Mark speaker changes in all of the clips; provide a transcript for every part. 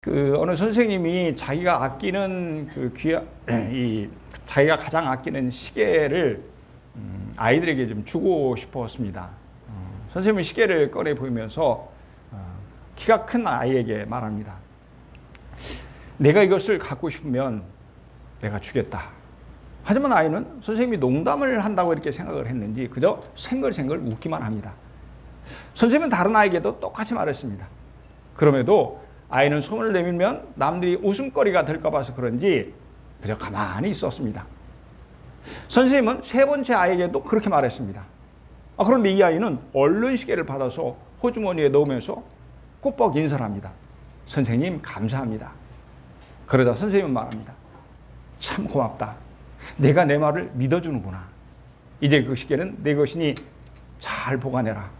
Speaker 1: 어느 선생님이 자기가 아끼는 자기가 가장 아끼는 시계를 아이들에게 좀 주고 싶었습니다. 선생님은 시계를 꺼내 보이면서 키가 큰 아이에게 말합니다. 내가 이것을 갖고 싶으면 내가 주겠다. 하지만 아이는 선생님이 농담을 한다고 이렇게 생각을 했는지 그저 생글생글 웃기만 합니다. 선생님은 다른 아이에게도 똑같이 말했습니다. 그럼에도 아이는 손을 내밀면 남들이 웃음거리가 될까 봐서 그런지 그저 가만히 있었습니다. 선생님은 세 번째 아이에게도 그렇게 말했습니다. 그런데 이 아이는 얼른 시계를 받아서 호주머니에 넣으면서 꾸벅 인사를 합니다. 선생님 감사합니다. 그러자 선생님은 말합니다. 참 고맙다. 내가 내 말을 믿어주는구나. 이제 그 시계는 내 것이니 잘 보관해라.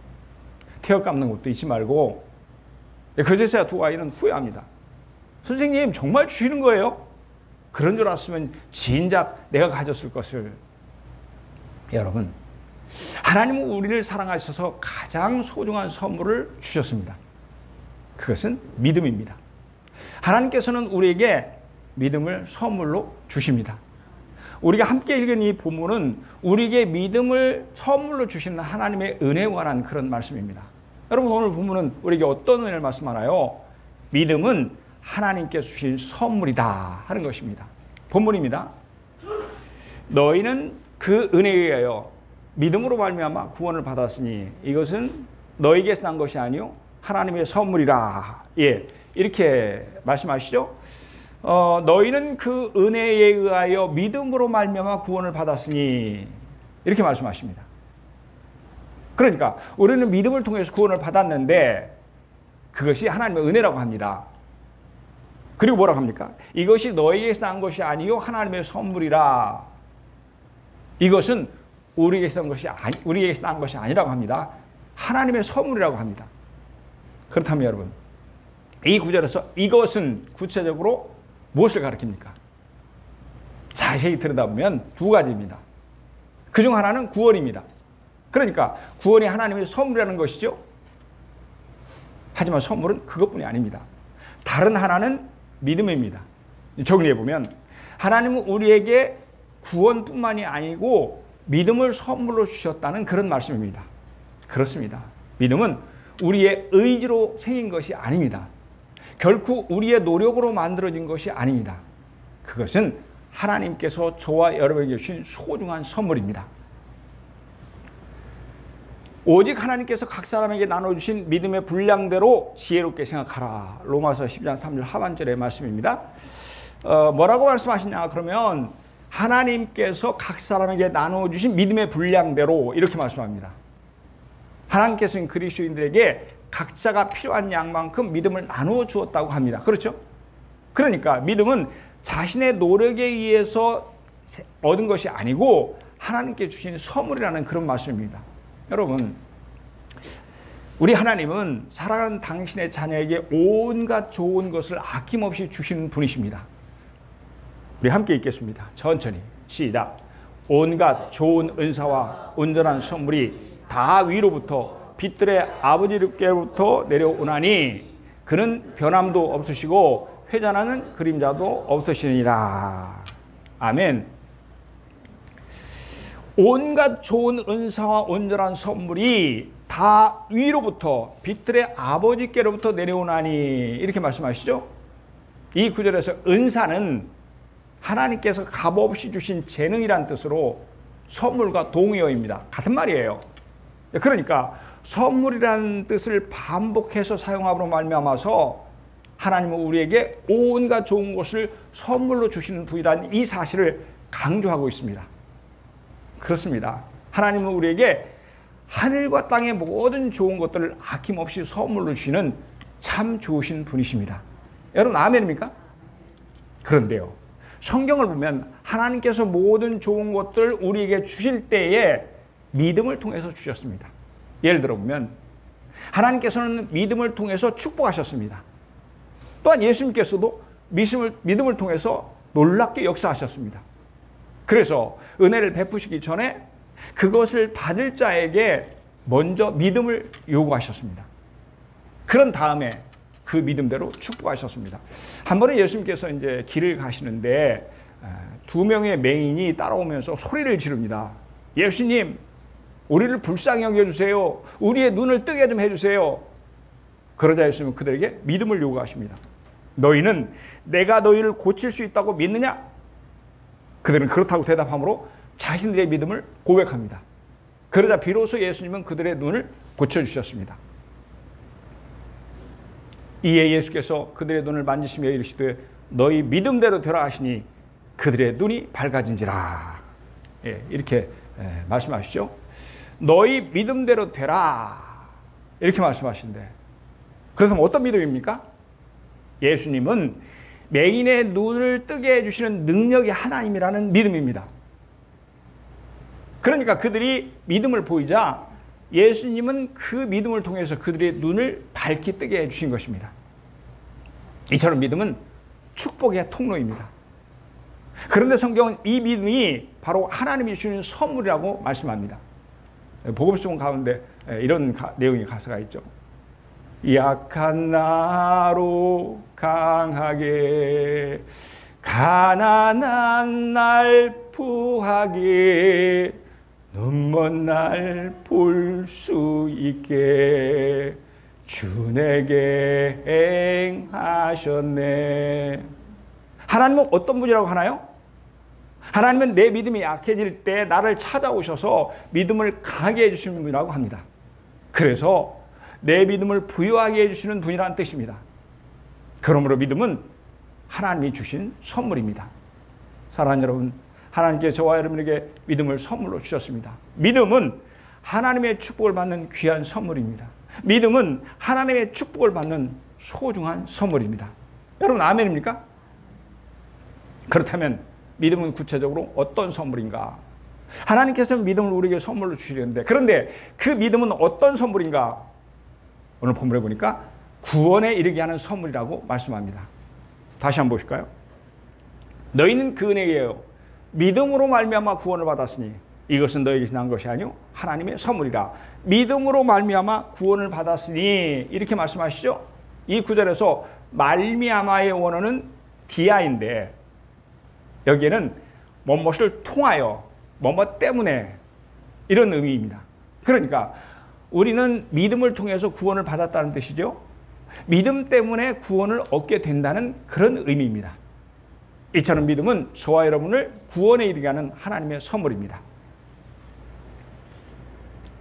Speaker 1: 태어 깎는 것도 잊지 말고. 그제서야 두 아이는 후회합니다. 선생님 정말 주시는 거예요? 그런 줄 알았으면 진작 내가 가졌을 것을. 여러분, 하나님은 우리를 사랑하셔서 가장 소중한 선물을 주셨습니다. 그것은 믿음입니다. 하나님께서는 우리에게 믿음을 선물로 주십니다. 우리가 함께 읽은 이 본문은 우리에게 믿음을 선물로 주시는 하나님의 은혜에 관한 그런 말씀입니다. 여러분, 오늘 본문은 우리에게 어떤 은혜를 말씀하나요? 믿음은 하나님께서 주신 선물이다 하는 것입니다. 본문입니다. 너희는 그 은혜에 의하여 믿음으로 말미암아 구원을 받았으니 이것은 너희에게서 난 것이 아니요 하나님의 선물이라. 예, 이렇게 말씀하시죠. 너희는 그 은혜에 의하여 믿음으로 말미암아 구원을 받았으니 이렇게 말씀하십니다. 그러니까 우리는 믿음을 통해서 구원을 받았는데 그것이 하나님의 은혜라고 합니다. 그리고 뭐라고 합니까? 이것이 너희에게서 난 것이 아니요 하나님의 선물이라. 이것은 우리에게서 난 것이 아니라고 합니다. 하나님의 선물이라고 합니다. 그렇다면 여러분, 이 구절에서 이것은 구체적으로 무엇을 가리킵니까? 자세히 들여다보면 두 가지입니다. 그중 하나는 구원입니다. 그러니까 구원이 하나님의 선물이라는 것이죠. 하지만 선물은 그것뿐이 아닙니다. 다른 하나는 믿음입니다. 정리해보면 하나님은 우리에게 구원뿐만이 아니고 믿음을 선물로 주셨다는 그런 말씀입니다. 그렇습니다. 믿음은 우리의 의지로 생긴 것이 아닙니다. 결코 우리의 노력으로 만들어진 것이 아닙니다. 그것은 하나님께서 저와 여러분에게 주신 소중한 선물입니다. 오직 하나님께서 각 사람에게 나눠주신 믿음의 분량대로 지혜롭게 생각하라. 로마서 10장 3절 하반절의 말씀입니다. 뭐라고 말씀하시냐 그러면 하나님께서 각 사람에게 나눠주신 믿음의 분량대로 이렇게 말씀합니다. 하나님께서는 그리스도인들에게 각자가 필요한 양만큼 믿음을 나누어 주었다고 합니다. 그렇죠? 그러니까 믿음은 자신의 노력에 의해서 얻은 것이 아니고 하나님께 주신 선물이라는 그런 말씀입니다. 여러분, 우리 하나님은 사랑하는 당신의 자녀에게 온갖 좋은 것을 아낌없이 주시는 분이십니다. 우리 함께 읽겠습니다. 천천히 시작. 온갖 좋은 은사와 온전한 선물이 다 위로부터 빛들의 아버지께로부터 내려오나니 그는 변함도 없으시고 회전하는 그림자도 없으시니라. 아멘. 온갖 좋은 은사와 온전한 선물이 다 위로부터 빛들의 아버지께로부터 내려오나니 이렇게 말씀하시죠. 이 구절에서 은사는 하나님께서 값없이 주신 재능이란 뜻으로 선물과 동의어입니다. 같은 말이에요. 그러니까 선물이라는 뜻을 반복해서 사용함으로 말미암아서 하나님은 우리에게 온갖 좋은 것을 선물로 주시는 분이라는 이 사실을 강조하고 있습니다. 그렇습니다. 하나님은 우리에게 하늘과 땅의 모든 좋은 것들을 아낌없이 선물로 주시는 참 좋으신 분이십니다. 여러분 아멘입니까? 그런데요, 성경을 보면 하나님께서 모든 좋은 것들 우리에게 주실 때에 믿음을 통해서 주셨습니다. 예를 들어 보면 하나님께서는 믿음을 통해서 축복하셨습니다. 또한 예수님께서도 믿음을 통해서 놀랍게 역사하셨습니다. 그래서 은혜를 베푸시기 전에 그것을 받을 자에게 먼저 믿음을 요구하셨습니다. 그런 다음에 그 믿음대로 축복하셨습니다. 한 번에 예수님께서 이제 길을 가시는데 두 명의 맹인이 따라오면서 소리를 지릅니다. 예수님, 우리를 불쌍히 여겨주세요. 우리의 눈을 뜨게 좀 해주세요. 그러자 예수님은 그들에게 믿음을 요구하십니다. 너희는 내가 너희를 고칠 수 있다고 믿느냐? 그들은 그렇다고 대답하므로 자신들의 믿음을 고백합니다. 그러자 비로소 예수님은 그들의 눈을 고쳐주셨습니다. 이에 예수께서 그들의 눈을 만지시며 이르시되 너희 믿음대로 되라 하시니 그들의 눈이 밝아진지라. 이렇게 말씀하시죠. 너희 믿음대로 되라. 이렇게 말씀하신대. 그래서 어떤 믿음입니까? 예수님은 맹인의 눈을 뜨게 해주시는 능력이 하나님이라는 믿음입니다. 그러니까 그들이 믿음을 보이자 예수님은 그 믿음을 통해서 그들의 눈을 밝게 뜨게 해주신 것입니다. 이처럼 믿음은 축복의 통로입니다. 그런데 성경은 이 믿음이 바로 하나님이 주시는 선물이라고 말씀합니다. 복음송 가운데 이런 내용의 가사가 있죠. 약한 나로 강하게 가난한 날 부하게 눈먼 날 볼 수 있게 주 내게 행하셨네. 하나님은 어떤 분이라고 하나요? 하나님은 내 믿음이 약해질 때 나를 찾아오셔서 믿음을 강하게 해주시는 분이라고 합니다. 그래서 내 믿음을 부유하게 해주시는 분이라는 뜻입니다. 그러므로 믿음은 하나님이 주신 선물입니다. 사랑하는 여러분, 하나님께 저와 여러분에게 믿음을 선물로 주셨습니다. 믿음은 하나님의 축복을 받는 귀한 선물입니다. 믿음은 하나님의 축복을 받는 소중한 선물입니다. 여러분 아멘입니까? 그렇다면 믿음은 구체적으로 어떤 선물인가? 하나님께서는 믿음을 우리에게 선물로 주시는데, 그런데 그 믿음은 어떤 선물인가? 오늘 본문에 보니까 구원에 이르게 하는 선물이라고 말씀합니다. 다시 한번 보실까요? 너희는 그 은혜예요. 믿음으로 말미암아 구원을 받았으니 이것은 너희에게 난 것이 아니요 하나님의 선물이라. 믿음으로 말미암아 구원을 받았으니 이렇게 말씀하시죠. 이 구절에서 말미암아의 원어는 디아인데 여기에는 뭐뭇을 통하여 뭐뭐 때문에 이런 의미입니다. 그러니까 우리는 믿음을 통해서 구원을 받았다는 뜻이죠. 믿음 때문에 구원을 얻게 된다는 그런 의미입니다. 이처럼 믿음은 저와 여러분을 구원에 이르게 하는 하나님의 선물입니다.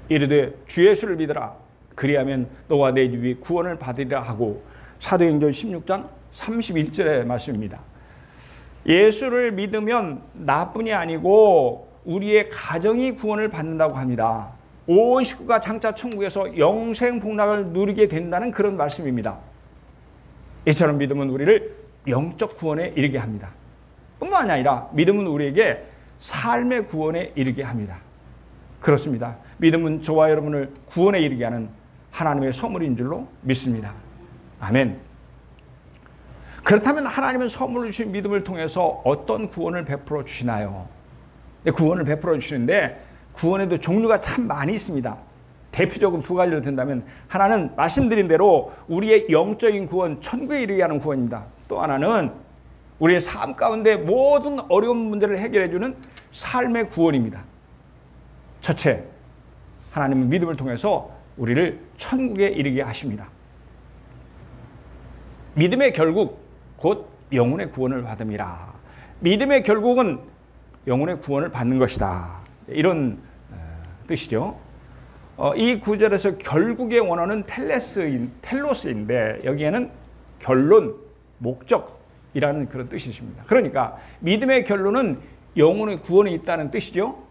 Speaker 1: 이르되 주 예수를 믿으라. 그리하면 너와 내 집이 구원을 받으리라 하고, 사도행전 16장 31절의 말씀입니다. 예수를 믿으면 나뿐이 아니고 우리의 가정이 구원을 받는다고 합니다. 온 식구가 장차 천국에서 영생 복락을 누리게 된다는 그런 말씀입니다. 이처럼 믿음은 우리를 영적 구원에 이르게 합니다. 뿐만 아니라 믿음은 우리에게 삶의 구원에 이르게 합니다. 그렇습니다. 믿음은 저와 여러분을 구원에 이르게 하는 하나님의 선물인 줄로 믿습니다. 아멘. 그렇다면 하나님은 선물로 주신 믿음을 통해서 어떤 구원을 베풀어 주시나요? 구원을 베풀어 주시는데 구원에도 종류가 참 많이 있습니다. 대표적으로 두 가지를 든다면, 하나는 말씀드린 대로 우리의 영적인 구원, 천국에 이르게 하는 구원입니다. 또 하나는 우리의 삶 가운데 모든 어려운 문제를 해결해 주는 삶의 구원입니다. 첫째, 하나님은 믿음을 통해서 우리를 천국에 이르게 하십니다. 믿음의 결국 곧 영혼의 구원을 받음이라. 믿음의 결국은 영혼의 구원을 받는 것이다. 이런 뜻이죠. 이 구절에서 결국의 원어는 텔로스인데 여기에는 결론, 목적이라는 그런 뜻이 있습니다. 그러니까 믿음의 결론은 영혼의 구원이 있다는 뜻이죠.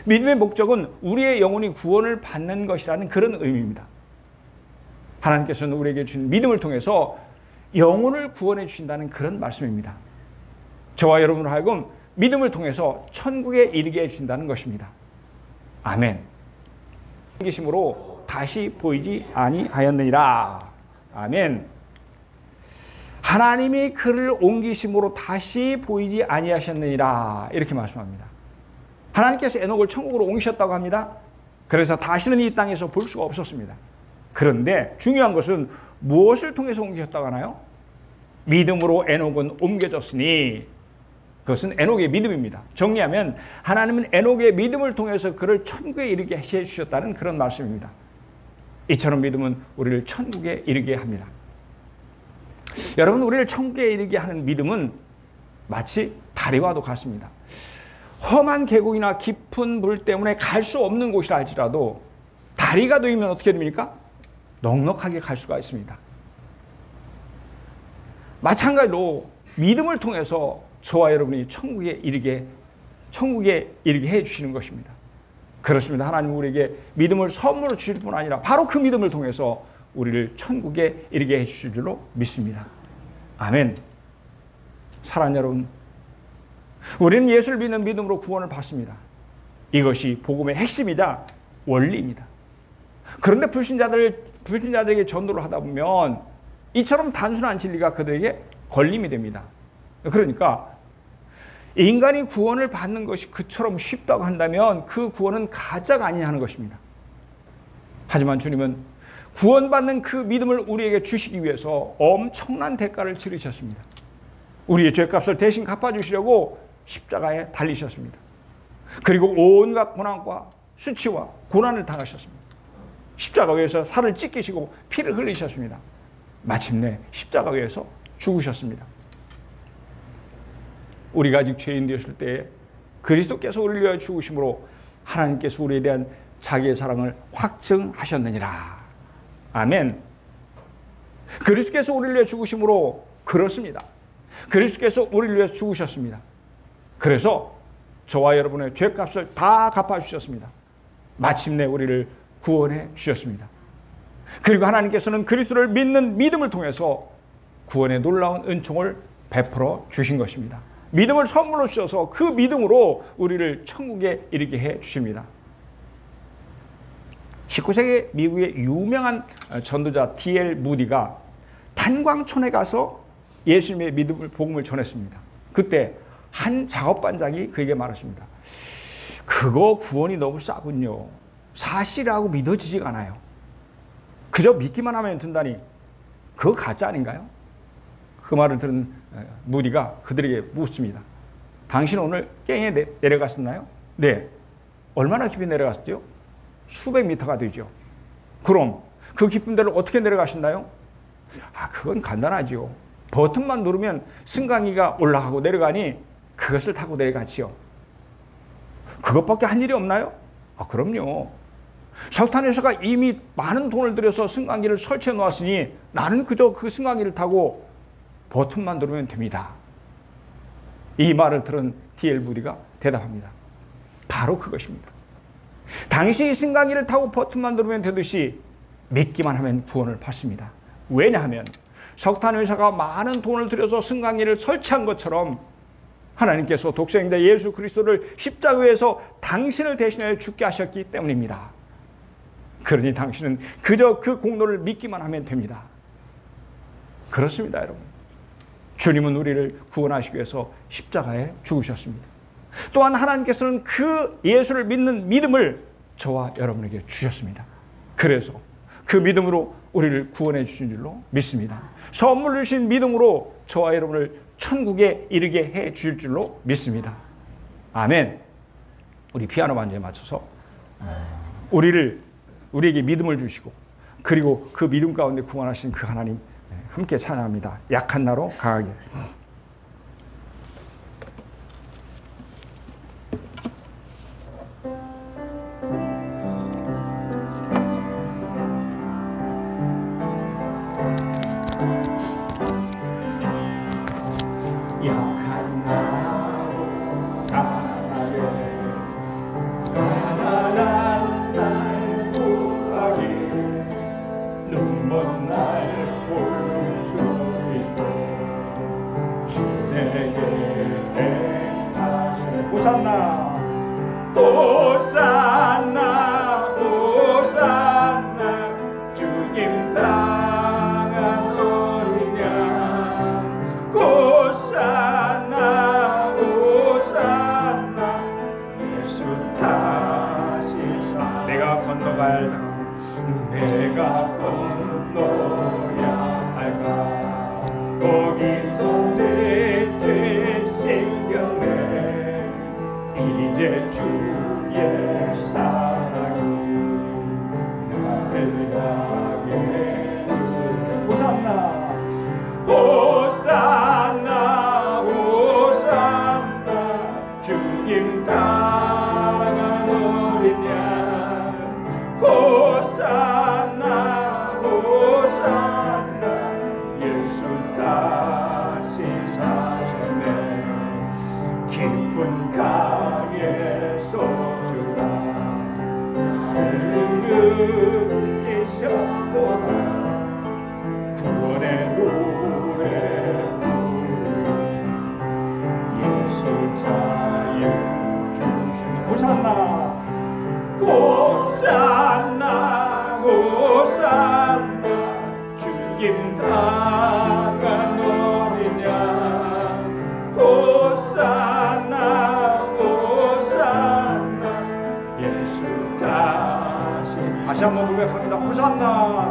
Speaker 1: 믿음의 목적은 우리의 영혼이 구원을 받는 것이라는 그런 의미입니다. 하나님께서는 우리에게 주신 믿음을 통해서 영혼을 구원해 주신다는 그런 말씀입니다. 저와 여러분을 하여금 믿음을 통해서 천국에 이르게 해주신다는 것입니다. 아멘. 옮기심으로 다시 보이지 아니하였느니라. 아멘. 하나님이 그를 옮기심으로 다시 보이지 아니하셨느니라. 이렇게 말씀합니다. 하나님께서 에녹을 천국으로 옮기셨다고 합니다. 그래서 다시는 이 땅에서 볼 수가 없었습니다. 그런데 중요한 것은 무엇을 통해서 옮겨졌다고 하나요? 믿음으로 에녹은 옮겨졌으니, 그것은 에녹의 믿음입니다. 정리하면 하나님은 에녹의 믿음을 통해서 그를 천국에 이르게 해주셨다는 그런 말씀입니다. 이처럼 믿음은 우리를 천국에 이르게 합니다. 여러분, 우리를 천국에 이르게 하는 믿음은 마치 다리와도 같습니다. 험한 계곡이나 깊은 물 때문에 갈 수 없는 곳이라 할지라도 다리가 놓이면 어떻게 됩니까? 넉넉하게 갈 수가 있습니다. 마찬가지로 믿음을 통해서 저와 여러분이 천국에 이르게 해 주시는 것입니다. 그렇습니다. 하나님 우리에게 믿음을 선물로 주실 뿐 아니라 바로 그 믿음을 통해서 우리를 천국에 이르게 해 주실 줄로 믿습니다. 아멘. 사랑하는 여러분, 우리는 예수를 믿는 믿음으로 구원을 받습니다. 이것이 복음의 핵심이자 원리입니다. 그런데 불신자들에게 전도를 하다 보면 이처럼 단순한 진리가 그들에게 걸림이 됩니다. 그러니까 인간이 구원을 받는 것이 그처럼 쉽다고 한다면 그 구원은 가짜가 아니냐 하는 것입니다. 하지만 주님은 구원받는 그 믿음을 우리에게 주시기 위해서 엄청난 대가를 치르셨습니다. 우리의 죄값을 대신 갚아주시려고 십자가에 달리셨습니다. 그리고 온갖 고난과 수치와 고난을 당하셨습니다. 십자가 위에서 살을 찢기시고 피를 흘리셨습니다. 마침내 십자가 위에서 죽으셨습니다. 우리가 아직 죄인 되었을 때에 그리스도께서 우리를 위하여 죽으심으로 하나님께서 우리에 대한 자기의 사랑을 확증하셨느니라. 아멘. 그리스도께서 우리를 위해 죽으심으로 그렇습니다. 그리스도께서 우리를 위해 죽으셨습니다. 그래서 저와 여러분의 죄값을 다 갚아주셨습니다. 마침내 우리를 구원해 주셨습니다. 그리고 하나님께서는 그리스도를 믿는 믿음을 통해서 구원의 놀라운 은총을 베풀어 주신 것입니다. 믿음을 선물로 주셔서 그 믿음으로 우리를 천국에 이르게 해 주십니다. 19세기 미국의 유명한 전도자 D.L. 무디가 탄광촌에 가서 예수님의 믿음을 복음을 전했습니다. 그때 한 작업반장이 그에게 말했습니다. 그거 구원이 너무 싸군요. 사실이라고 믿어지지가 않아요. 그저 믿기만 하면 된다니 그거 가짜 아닌가요? 그 말을 들은 무디가 그들에게 묻습니다. 당신 오늘 깽에 내려갔었나요? 네. 얼마나 깊이 내려갔죠? 수백 미터가 되죠. 그럼 그 깊은 데를 어떻게 내려가셨나요? 그건 간단하지요. 버튼만 누르면 승강기가 올라가고 내려가니 그것을 타고 내려가지요. 그것밖에 한 일이 없나요? 그럼요. 석탄회사가 이미 많은 돈을 들여서 승강기를 설치해 놓았으니 나는 그저 그 승강기를 타고 버튼만 누르면 됩니다. 이 말을 들은 D.L. 무디가 대답합니다. 바로 그것입니다. 당시 승강기를 타고 버튼만 누르면 되듯이 믿기만 하면 구원을 받습니다. 왜냐하면 석탄회사가 많은 돈을 들여서 승강기를 설치한 것처럼 하나님께서 독생자 예수 그리스도를 십자가에서 당신을 대신하여 죽게 하셨기 때문입니다. 그러니 당신은 그저 그 공로를 믿기만 하면 됩니다. 그렇습니다, 여러분. 주님은 우리를 구원하시기 위해서 십자가에 죽으셨습니다. 또한 하나님께서는 그 예수를 믿는 믿음을 저와 여러분에게 주셨습니다. 그래서 그 믿음으로 우리를 구원해 주신 줄로 믿습니다. 선물 주신 믿음으로 저와 여러분을 천국에 이르게 해 주실 줄로 믿습니다. 아멘. 우리 피아노 반주에 맞춰서 우리에게 믿음을 주시고 그리고 그 믿음 가운데 구원하신 그 하나님 함께 찬양합니다. 약한 나로 강하게.
Speaker 2: 내가 건너야
Speaker 1: 내 주의 사랑이 나를 향해 호산나 호산나 호산나 주님 당한 어린 양 호산나 호산나 예수 다시 사셨네 깊은 강에서 주가 우리를 계셨도다 구원의 노래 예수 자유 주신 호산나 호산나 호산나 주님 당한 어린 양 호산나 호산나 예수 다시 한번 고백합니다. 호산나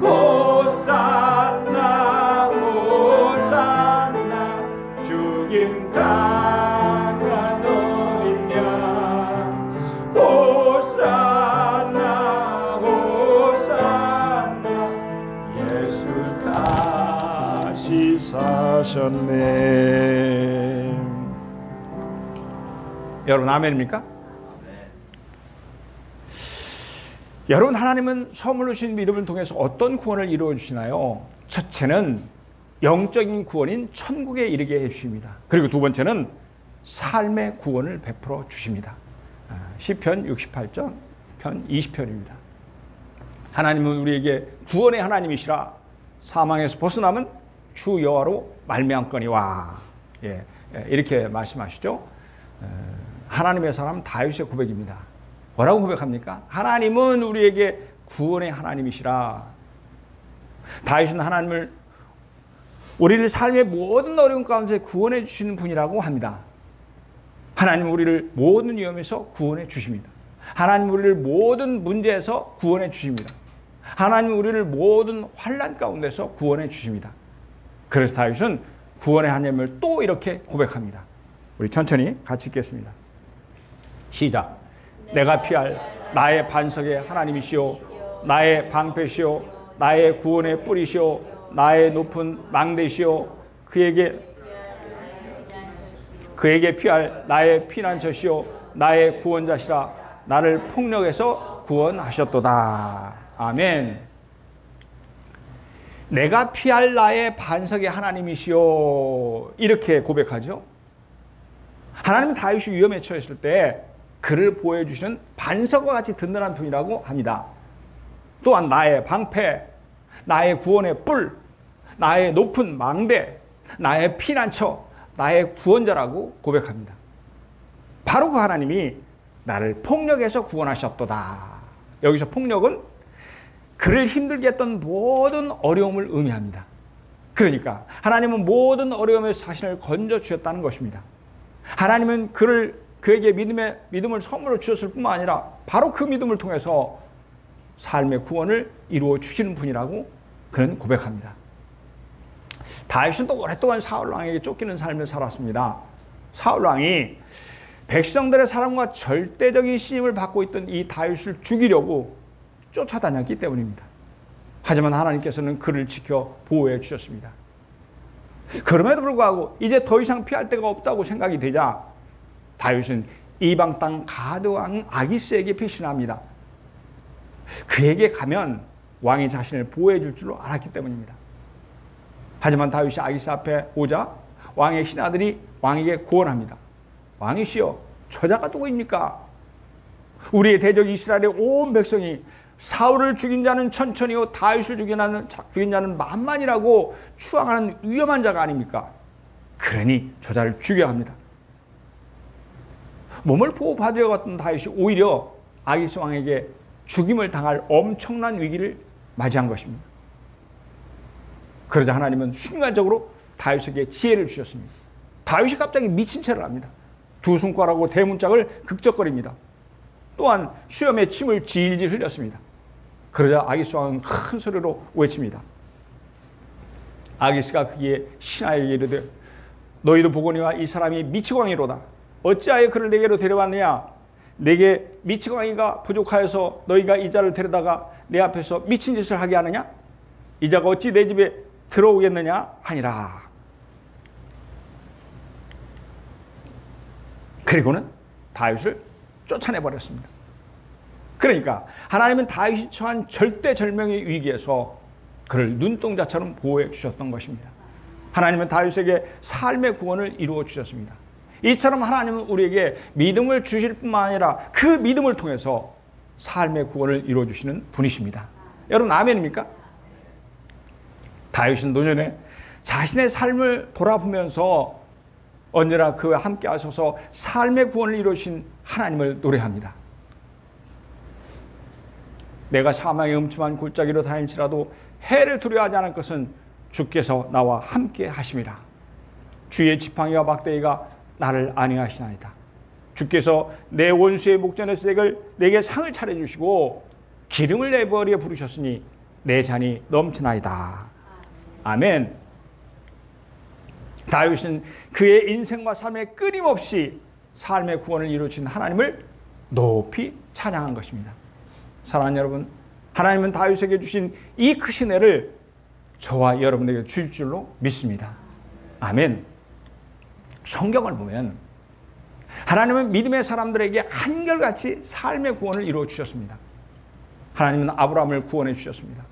Speaker 1: 호산나 호산나 주님 당한 어린 양 호산나 호산나 예수 다시 사셨네. 여러분 아멘입니까? 여러분 하나님은 선물로 주신 믿음을 통해서 어떤 구원을 이루어 주시나요? 첫째는 영적인 구원인 천국에 이르게 해주십니다. 그리고 두 번째는 삶의 구원을 베풀어 주십니다. 시편 68편 20편입니다. 하나님은 우리에게 구원의 하나님이시라 사망에서 벗어남은 주 여호와로 말미암거니와 이렇게 말씀하시죠. 하나님의 사람 다윗의 고백입니다. 뭐라고 고백합니까? 하나님은 우리에게 구원의 하나님이시라. 다윗은 하나님을 우리를 삶의 모든 어려움 가운데 구원해 주시는 분이라고 합니다. 하나님은 우리를 모든 위험에서 구원해 주십니다. 하나님은 우리를 모든 문제에서 구원해 주십니다. 하나님은 우리를 모든 환난 가운데서 구원해 주십니다. 그래서 다윗은 구원의 하나님을 또 이렇게 고백합니다. 우리 천천히 같이 읽겠습니다. 시작. 내가 피할 나의 반석의 하나님이시오 나의 방패시오 나의 구원의 뿌리시오 나의 높은 망대시오 그에게 피할 나의 피난처시오 나의 구원자시라 나를 폭력에서 구원하셨도다. 아멘. 내가 피할 나의 반석의 하나님이시오 이렇게 고백하죠. 하나님은 다윗이 위험에 처했을 때 그를 보호해주시는 반석과 같이 든든한 분이라고 합니다. 또한 나의 방패, 나의 구원의 뿔, 나의 높은 망대, 나의 피난처, 나의 구원자라고 고백합니다. 바로 그 하나님이 나를 폭력에서 구원하셨도다. 여기서 폭력은 그를 힘들게 했던 모든 어려움을 의미합니다. 그러니까 하나님은 모든 어려움에서 자신을 건져주셨다는 것입니다. 하나님은 그에게 믿음을 선물로 주셨을 뿐만 아니라 바로 그 믿음을 통해서 삶의 구원을 이루어 주시는 분이라고 그는 고백합니다. 다윗은 또 오랫동안 사울왕에게 쫓기는 삶을 살았습니다. 사울왕이 백성들의 사랑과 절대적인 시임을 받고 있던 이 다윗을 죽이려고 쫓아다녔기 때문입니다. 하지만 하나님께서는 그를 지켜 보호해 주셨습니다. 그럼에도 불구하고 이제 더 이상 피할 데가 없다고 생각이 되자 다윗은 이방 땅 가드 왕 아기스에게 피신합니다. 그에게 가면 왕이 자신을 보호해 줄 줄로 알았기 때문입니다. 하지만 다윗이 아기스 앞에 오자 왕의 신하들이 왕에게 고언합니다. 왕이시여, 저자가 누구입니까? 우리의 대적 이스라엘의 온 백성이 사울을 죽인 자는 천천히요 다윗을 죽인 자는 만만이라고 추앙하는 위험한 자가 아닙니까? 그러니 저자를 죽여야 합니다. 몸을 보호받으려고 했던 다윗이 오히려 아기스 왕에게 죽임을 당할 엄청난 위기를 맞이한 것입니다. 그러자 하나님은 순간적으로 다윗에게 지혜를 주셨습니다. 다윗이 갑자기 미친 채를 합니다. 두 손가락으로 대문짝을 극적거립니다. 또한 수염에 침을 질질 흘렸습니다. 그러자 아기스 왕은 큰 소리로 외칩니다. 아기스가 그의 신하에게 이르되 너희도 보거니와 이 사람이 미치광이로다. 어찌하여 그를 내게로 데려왔느냐? 내게 미치광이가 부족하여서 너희가 이 자를 데려다가 내 앞에서 미친 짓을 하게 하느냐? 이 자가 어찌 내 집에 들어오겠느냐 하니라. 그리고는 다윗을 쫓아내버렸습니다. 그러니까 하나님은 다윗이 처한 절대절명의 위기에서 그를 눈동자처럼 보호해 주셨던 것입니다. 하나님은 다윗에게 삶의 구원을 이루어 주셨습니다. 이처럼 하나님은 우리에게 믿음을 주실 뿐만 아니라 그 믿음을 통해서 삶의 구원을 이루어 주시는 분이십니다. 여러분 아멘입니까? 다윗은 노년에 자신의 삶을 돌아보면서 언제나 그와 함께 하셔서 삶의 구원을 이루신 하나님을 노래합니다. 내가 사망의 음침한 골짜기로 다닐지라도 해를 두려워하지 않을 것은 주께서 나와 함께 하심이라. 주의 지팡이와 막대기가 나를 안위하시나이다. 주께서 내 원수의 목전에서 내게 상을 차려주시고 기름을 내 머리에 부르셨으니 내 잔이 넘치나이다. 아멘. 다윗은 그의 인생과 삶에 끊임없이 삶의 구원을 이루신 하나님을 높이 찬양한 것입니다. 사랑하는 여러분, 하나님은 다윗에게 주신 이 크신 은혜를 저와 여러분에게 주실 줄로 믿습니다. 아멘. 성경을 보면 하나님은 믿음의 사람들에게 한결같이 삶의 구원을 이루어 주셨습니다. 하나님은 아브라함을 구원해 주셨습니다.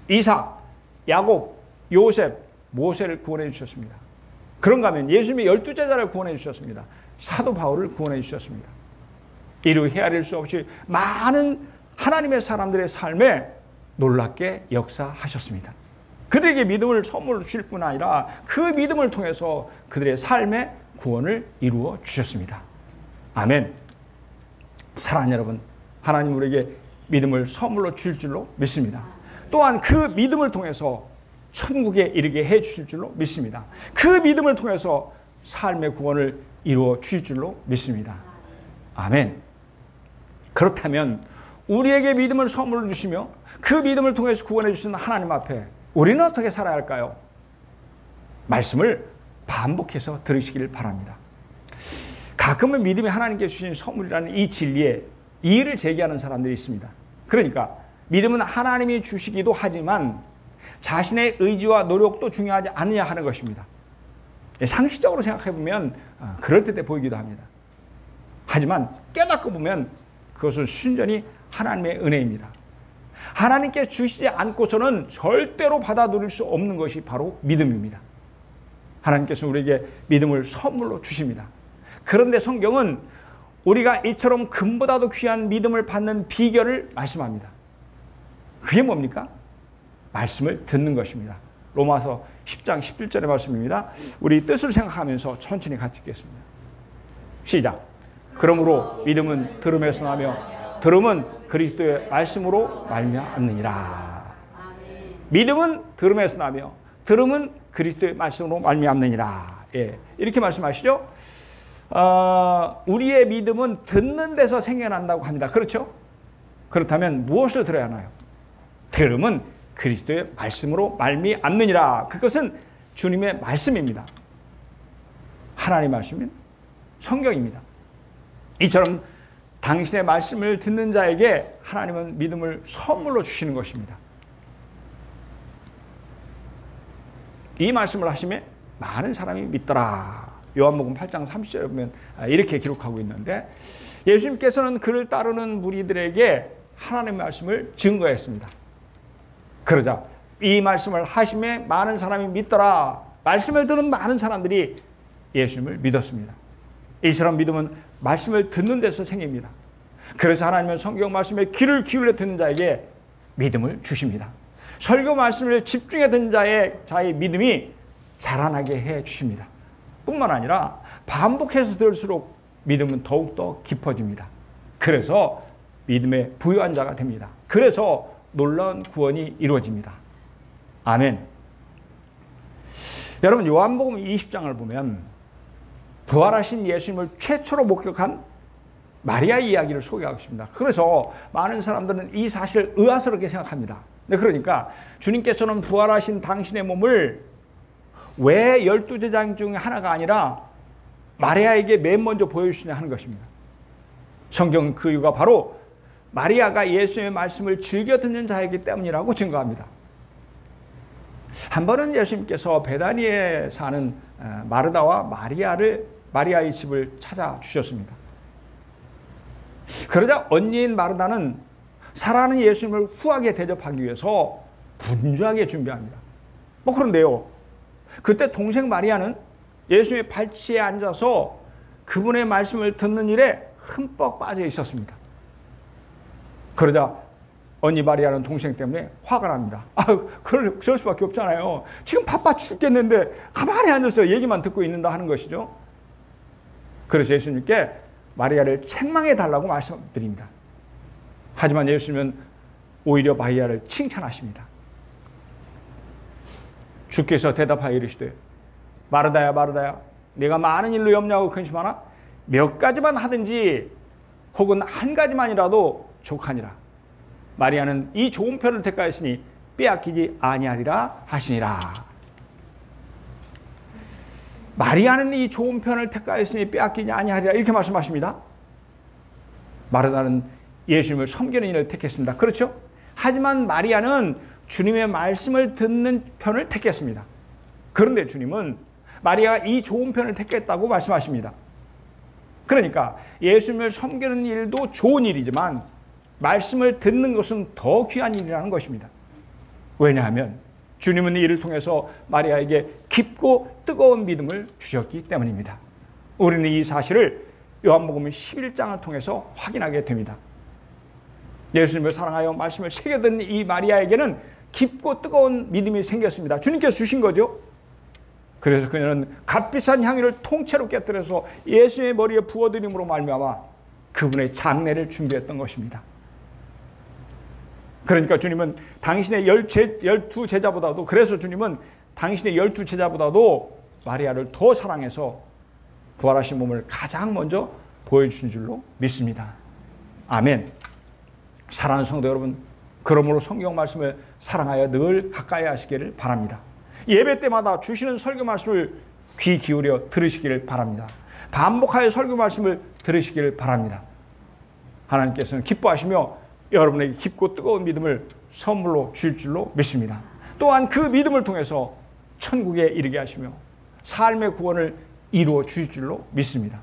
Speaker 1: 이삭, 야곱, 요셉, 모세를 구원해 주셨습니다. 그런가 하면 예수님의 12제자를 구원해 주셨습니다. 사도 바울을 구원해 주셨습니다. 이루 헤아릴 수 없이 많은 하나님의 사람들의 삶에 놀랍게 역사하셨습니다. 그들에게 믿음을 선물로 주실 뿐 아니라 그 믿음을 통해서 그들의 삶의 구원을 이루어 주셨습니다. 아멘. 사랑하는 여러분, 하나님 우리에게 믿음을 선물로 주실 줄로 믿습니다. 또한 그 믿음을 통해서 천국에 이르게 해 주실 줄로 믿습니다. 그 믿음을 통해서 삶의 구원을 이루어 주실 줄로 믿습니다. 아멘. 그렇다면 우리에게 믿음을 선물로 주시며 그 믿음을 통해서 구원해 주시는 하나님 앞에 우리는 어떻게 살아야 할까요? 말씀을 반복해서 들으시길 바랍니다. 가끔은 믿음이 하나님께 주신 선물이라는 이 진리에 이의를 제기하는 사람들이 있습니다. 그러니까 믿음은 하나님이 주시기도 하지만 자신의 의지와 노력도 중요하지 않느냐 하는 것입니다. 상식적으로 생각해보면 그럴듯해 보이기도 합니다. 하지만 깨닫고 보면 그것은 순전히 하나님의 은혜입니다. 하나님께 주시지 않고서는 절대로 받아 누릴 수 없는 것이 바로 믿음입니다. 하나님께서 우리에게 믿음을 선물로 주십니다. 그런데 성경은 우리가 이처럼 금보다도 귀한 믿음을 받는 비결을 말씀합니다. 그게 뭡니까? 말씀을 듣는 것입니다. 로마서 10장 17절의 말씀입니다. 우리 뜻을 생각하면서 천천히 같이 읽겠습니다. 시작. 그러므로 믿음은 들음에서 나며 들음은 그리스도의 말씀으로 말미암느니라. 믿음은 들음에서 나며 들음은 그리스도의 말씀으로 말미암느니라. 예, 이렇게 말씀하시죠. 우리의 믿음은 듣는 데서 생겨난다고 합니다. 그렇죠? 그렇다면 무엇을 들어야 하나요? 들음은 그리스도의 말씀으로 말미암느니라. 그것은 주님의 말씀입니다. 하나님의 말씀은 성경입니다. 이처럼 당신의 말씀을 듣는 자에게 하나님은 믿음을 선물로 주시는 것입니다. 이 말씀을 하시면 많은 사람이 믿더라. 요한복음 8장 30절에 보면 이렇게 기록하고 있는데 예수님께서는 그를 따르는 무리들에게 하나님의 말씀을 증거했습니다. 그러자 이 말씀을 하심에 많은 사람이 믿더라. 말씀을 들은 많은 사람들이 예수님을 믿었습니다. 이처럼 믿음은 말씀을 듣는 데서 생깁니다. 그래서 하나님은 성경 말씀에 귀를 기울여 듣는 자에게 믿음을 주십니다. 설교 말씀을 집중해 듣는 자의 믿음이 자라나게 해 주십니다. 뿐만 아니라 반복해서 들을수록 믿음은 더욱더 깊어집니다. 그래서 믿음의 부유한 자가 됩니다. 그래서 놀라운 구원이 이루어집니다. 아멘. 여러분 요한복음 20장을 보면 부활하신 예수님을 최초로 목격한 마리아 이야기를 소개하고 있습니다. 그래서 많은 사람들은 이 사실을 의아스럽게 생각합니다. 그러니까 주님께서는 부활하신 당신의 몸을 왜 12제자 중에 하나가 아니라 마리아에게 맨 먼저 보여주시냐 하는 것입니다. 성경은 그 이유가 바로 마리아가 예수님의 말씀을 즐겨 듣는 자이기 때문이라고 증거합니다. 한 번은 예수님께서 베다니에 사는 마르다와 마리아의 집을 찾아주셨습니다. 그러자 언니인 마르다는 사랑하는 예수님을 후하게 대접하기 위해서 분주하게 준비합니다. 그런데요, 그때 동생 마리아는 예수님의 발치에 앉아서 그분의 말씀을 듣는 일에 흠뻑 빠져 있었습니다. 그러자 언니 마리아는 동생 때문에 화가 납니다. 그럴 수밖에 없잖아요. 지금 바빠 죽겠는데 가만히 앉아서 얘기만 듣고 있는다 하는 것이죠. 그래서 예수님께 마리아를 책망해 달라고 말씀드립니다. 하지만 예수님은 오히려 마리아를 칭찬하십니다. 주께서 대답하여 이르시되 마르다야 마르다야, 네가 많은 일로 염려하고 근심하나 몇 가지만 하든지 혹은 한 가지만이라도 족하니라. 마리아는 이 좋은 편을 택하였으니 빼앗기지 아니하리라 하시니라. 마리아는 이 좋은 편을 택하였으니 빼앗기지 아니하리라, 이렇게 말씀하십니다. 마르다는 예수님을 섬기는 일을 택했습니다. 그렇죠? 하지만 마리아는 주님의 말씀을 듣는 편을 택했습니다. 그런데 주님은 마리아가 이 좋은 편을 택했다고 말씀하십니다. 그러니까 예수님을 섬기는 일도 좋은 일이지만 말씀을 듣는 것은 더 귀한 일이라는 것입니다. 왜냐하면 주님은 이 일을 통해서 마리아에게 깊고 뜨거운 믿음을 주셨기 때문입니다. 우리는 이 사실을 요한복음 11장을 통해서 확인하게 됩니다. 예수님을 사랑하여 말씀을 새겨듣는 이 마리아에게는 깊고 뜨거운 믿음이 생겼습니다. 주님께서 주신 거죠. 그래서 그녀는 값비싼 향유를 통째로 깨뜨려서 예수의 머리에 부어드림으로 말미암아 그분의 장례를 준비했던 것입니다. 그러니까 주님은 당신의 12 제자보다도, 그래서 주님은 당신의 12 제자보다도 마리아를 더 사랑해서 부활하신 몸을 가장 먼저 보여주신 줄로 믿습니다. 아멘. 사랑하는 성도 여러분, 그러므로 성경 말씀을 사랑하여 늘 가까이 하시기를 바랍니다. 예배 때마다 주시는 설교 말씀을 귀 기울여 들으시기를 바랍니다. 반복하여 설교 말씀을 들으시기를 바랍니다. 하나님께서는 기뻐하시며 여러분에게 깊고 뜨거운 믿음을 선물로 줄 줄로 믿습니다. 또한 그 믿음을 통해서 천국에 이르게 하시며 삶의 구원을 이루어 주실 줄로 믿습니다.